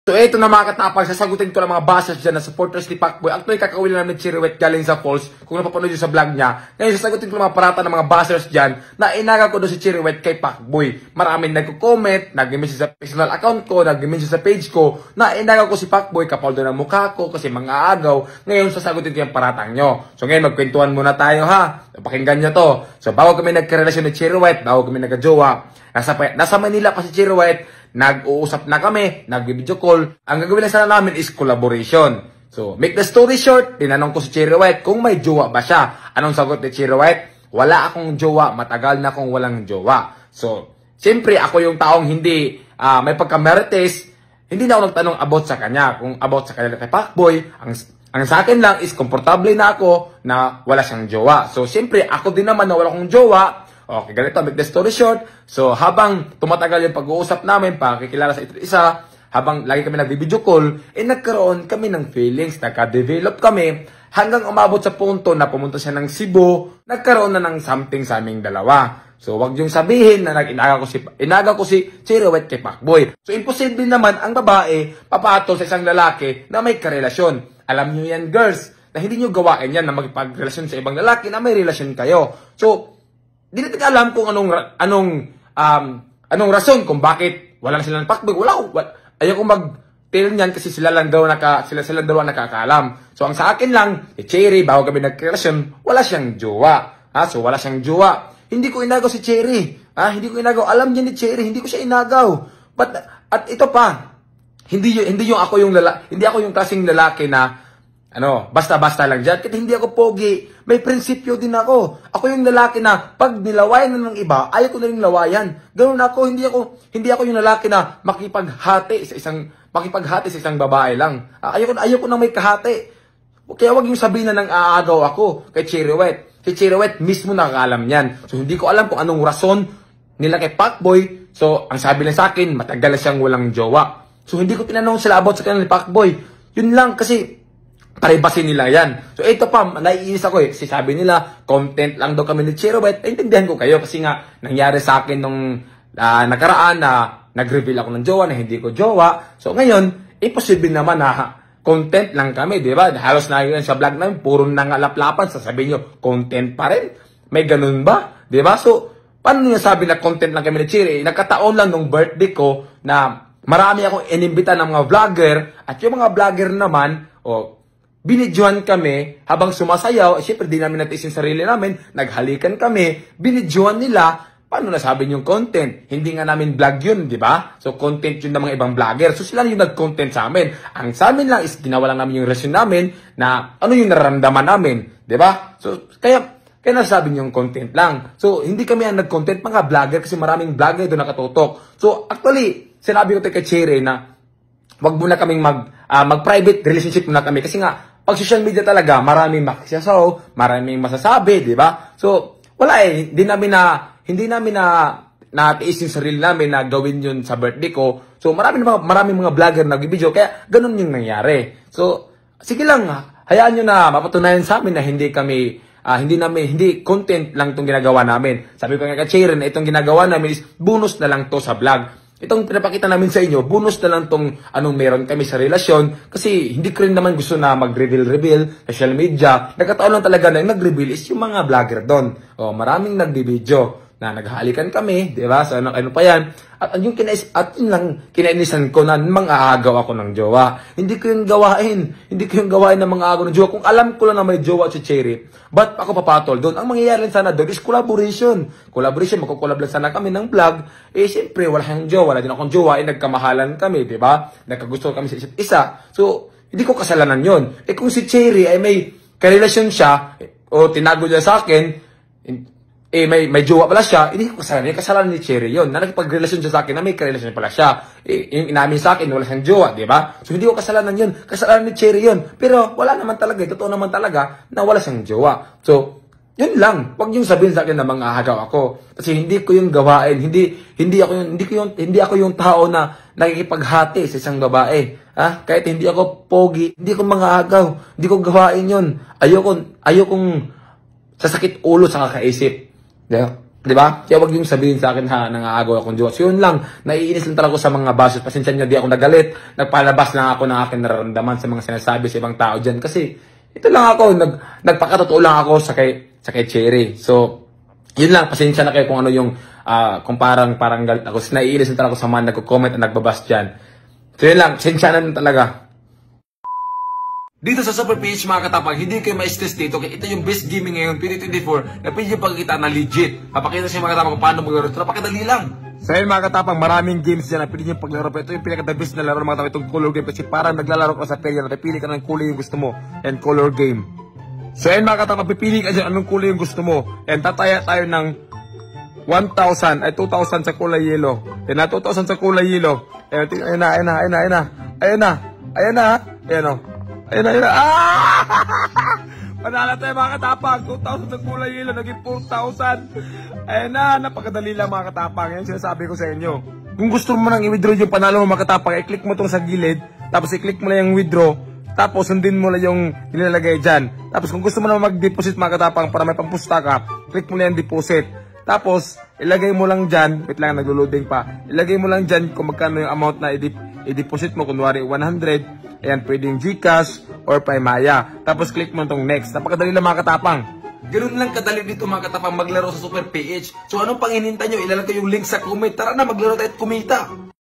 So ito na mga katapang, sasagutin ko lang mga bashers dyan na supporters ni Pacboy. Actually, kakawin lang namin ni Cherry White galing sa Falls, kung napapanood yun sa vlog niya. Ngayon, sasagutin ko lang mga parata ng mga bashers dyan na inaga ko doon si Cherry White kay Pacboy. Maraming nagko-comment, nag-message sa personal account ko, nag-message sa page ko, na inaga ko si Pacboy kapal doon ang mukha ko kasi mga agaw. Ngayon, sasagutin ko yung paratang nyo. So ngayon, magkwentuhan muna tayo ha. Pakinggan nyo to. So bago kami nagkarelasyon ni Cherry White, bago kami nagka-jowa, nasa Manila pa si Cherry White, nag-uusap na kami, nag-video call. Ang gagawin lang sana namin is collaboration. So, make the story short, tinanong ko si Cherry White kung may jowa ba siya. Anong sagot ni Cherry White? Wala akong jowa, matagal na akong walang jowa. So, siyempre, ako yung taong hindi may pagka-marites, hindi na ako nagtanong about sa kanya. Kung about sa kanya kay Pacboy, ang sa akin lang is komportable na ako na wala siyang jowa. So, siyempre, ako din naman na wala akong jowa. Okay, ganito, make the story short. So, habang tumatagal yung pag-uusap namin, pakikilala sa isa't isa, habang lagi kami nag-video call, nagkaroon kami ng feelings, nagka-develop kami, hanggang umabot sa punto na pumunta siya ng Cebu, nagkaroon na ng something sa aming dalawa. So, wag yung sabihin na inaga ko si Cherry White kay Pacboy. So, imposible naman ang babae papatol sa isang lalaki na may karelasyon. Alam nyo yan, girls, na hindi nyo gawain yan na magpagrelasyon sa ibang lalaki na may relasyon kayo. So, di natin alam kung anong rason kung bakit wala na sila ng Pacboy. Ayaw kong mag-tell niyan kasi sila lang daw ang nakakaalam. So, ang sa akin lang, Cherry, bago kami nagkarelasyon, wala siyang jowa. So, wala siyang jowa. Hindi ko inagaw si Cherry. Hindi ko inagaw. Alam niya ni Cherry, hindi ko siya inagaw. At ito pa, hindi ako yung klaseng lalaki na basta-basta lang dyan. Kasi hindi ako pogi. May prinsipyo din ako. Ako yung lalaki na pag nilawayan na ng iba, ayaw ko na rin lawayan. Ganun ako. Hindi ako yung lalaki na makipaghati sa isang babae lang. Ayaw ko na may kahati. Kaya wag yung sabihin na nang aagaw ako kay Cherry White. Si Cherry White mismo nakakaalam yan. So hindi ko alam kung anong rason nila kay Pacboy. So ang sabi lang sa akin, matagal na siyang walang jowa. So hindi ko tinanong sila about sa kanila ni Pacboy. Yun lang kasi privacy nila yan. So, ito pa, naiinis ako kasi sabi nila, content lang daw kami ni Cherry White. Intindihan ko kayo kasi nga, nangyari sa akin nung nakaraan na nag-reveal ako ng jowa na hindi ko jowa. So, ngayon, imposible naman na content lang kami, di ba? Halos na yun sa vlog namin, puro nangalaplapan, sasabihin nyo, content pa rin. May ganun ba? Di ba? So, paano nyo sabi na content lang kami ni Cherry? Nagkataon lang nung birthday ko na marami akong inimbita ng mga vlogger at yung mga vlogger naman, binidyohan kami habang sumasayaw. Siyempre, di namin natin yung sarili namin. Naghalikan kami. Binidyohan nila. Paano nasabi yung content? Hindi nga namin vlog yun, di ba? So, content yun ng mga ibang vlogger. So, sila yung nag-content sa amin. Ang sa amin lang is ginawa lang namin yung relasyon namin na ano yung nararamdaman namin. Di ba? So, kaya nasabi yung content lang. So, hindi kami ang nag-content, mga vlogger, kasi maraming vlogger doon nakatutok. So, actually, sinabi ko kay Cherry na wag muna kaming mag-private relationship muna kami. Kasi nga, pag social media talaga, maraming makisasaw, maraming masasabi, di ba? So, wala hindi namin na natiis yung sarili namin na gawin yun sa birthday ko. So, maraming mga vlogger na nag-video, kaya ganun yung nangyari. So, sige lang, hayaan nyo na mapatunayan sa amin na hindi content lang itong ginagawa namin. Sabi ko nga kay Cherry na itong ginagawa namin is bonus na lang to sa vlog. Itong pinapakita namin sa inyo, bonus na lang tong anong meron kami sa relasyon. Kasi hindi ko rin naman gusto na mag-reveal social media. Nagkataon lang talaga na yung nag-reveal is yung mga vlogger doon. Maraming nagbibideo na naghahalikan kami, di ba? So, ano pa yan? At yun lang kinainisan ko na mang-aagaw ako ng jowa. Hindi ko yung gawain. Hindi ko yung gawain ng mga agaw ng jowa. Kung alam ko lang na may jowa si Cherry, ba't ako papatol doon? Ang mangyayari sana doon is collaboration. Magkukulab lang sana kami ng vlog. Siyempre, wala siyang jowa. Wala din akong jowa. Nagkamahalan kami, di ba? Nagkagusto kami sa isa't isa. So, hindi ko kasalanan yun. Kung si Cherry ay may karelasyon siya, o tinago niya sa akin, may jowa pala siya, hindi ko kasalanan. Kasalanan ni Cherry yun. Na nakipagrelasyon siya sa akin na may karelasyon pala siya. Yung inamin sa akin, wala siyang jowa, di ba? So, hindi ko kasalanan yun. Kasalanan ni Cherry yun. Pero, wala naman talaga. Totoo naman talaga na wala siyang jowa. So, yun lang. Huwag yung sabihin sa akin na manghahagaw ako. Kasi hindi ko yung gawain. Hindi ako yung tao na nakikipaghati sa isang babae. Kahit hindi ako pogi, hindi ko manghahagaw. Hindi ko gawain yun. Ayokong sasakit ulo sa kakaisip. Di ba? Kaya wag yung sabihin sa akin ha, nangaagaw akong jowa. So yun lang, naiinis lang talaga ako sa mga basos. Pasensya nyo, di ako nagalit. Nagpalabas lang ako ng aking nararamdaman sa mga sinasabi sa ibang tao dyan. Kasi ito lang ako, nagpakatotoo lang ako sa kay Cherry. So, yun lang, pasensya na kayo kung ano yung, kung parang galit ako. So, naiinis lang talaga ako sa mga nagko-comment at nagbabas dyan. So yun lang, pasensya na talaga. Dito sa Super PH mga katapang, hindi kayo ma-stress dito. Kaya ito yung best gaming ngayon, 2024, na pwede yung pagkita na legit. Papakita siya mga katapang kung paano maglaro. Ito napakadali lang. So yun mga katapang, maraming games dyan na pwede yung paglaro. Pero ito yung pinaka-the best na laro mga katapang, itong color game. Kasi parang naglalaro ka sa perya, napipili ka ng kulay yung gusto mo. And color game. So yun mga katapang, pipili ka dyan anong kulay yung gusto mo. And tataya tayo ng 1,000 ay 2,000 sa kulay yellow. Yan na, 2,000 sa kulay yellow. Ayun na. Ayun na. Panala tayo mga katapang. 2,000 sa kulay yellow, naging 4,000. Ayun na, napakadali lang mga katapang. Yan sinasabi ko sa inyo. Kung gusto mo nang i-withdraw yung panalo mo mga katapang, i-click mo itong sa gilid, tapos i-click mo na yung withdraw, tapos sundin mo na yung nilalagay dyan. Tapos kung gusto mo na mag-deposit mga katapang para may pampusta ka, click mo na yung deposit. Tapos, ilagay mo lang dyan, wait lang, naglo-loading pa. Ilagay mo lang dyan kung magkano yung amount na i-deposit mo, kunwari 100, ayan, pwedeng GCash or Paymaya. Tapos, click mo itong next. Napakadali lang mga katapang. Ganun lang kadali dito mga katapang maglaro sa Super PH. So, anong pang hinintay nyo? Ilalagay ko yung link sa comment. Tara na, maglaro tayo at kumita.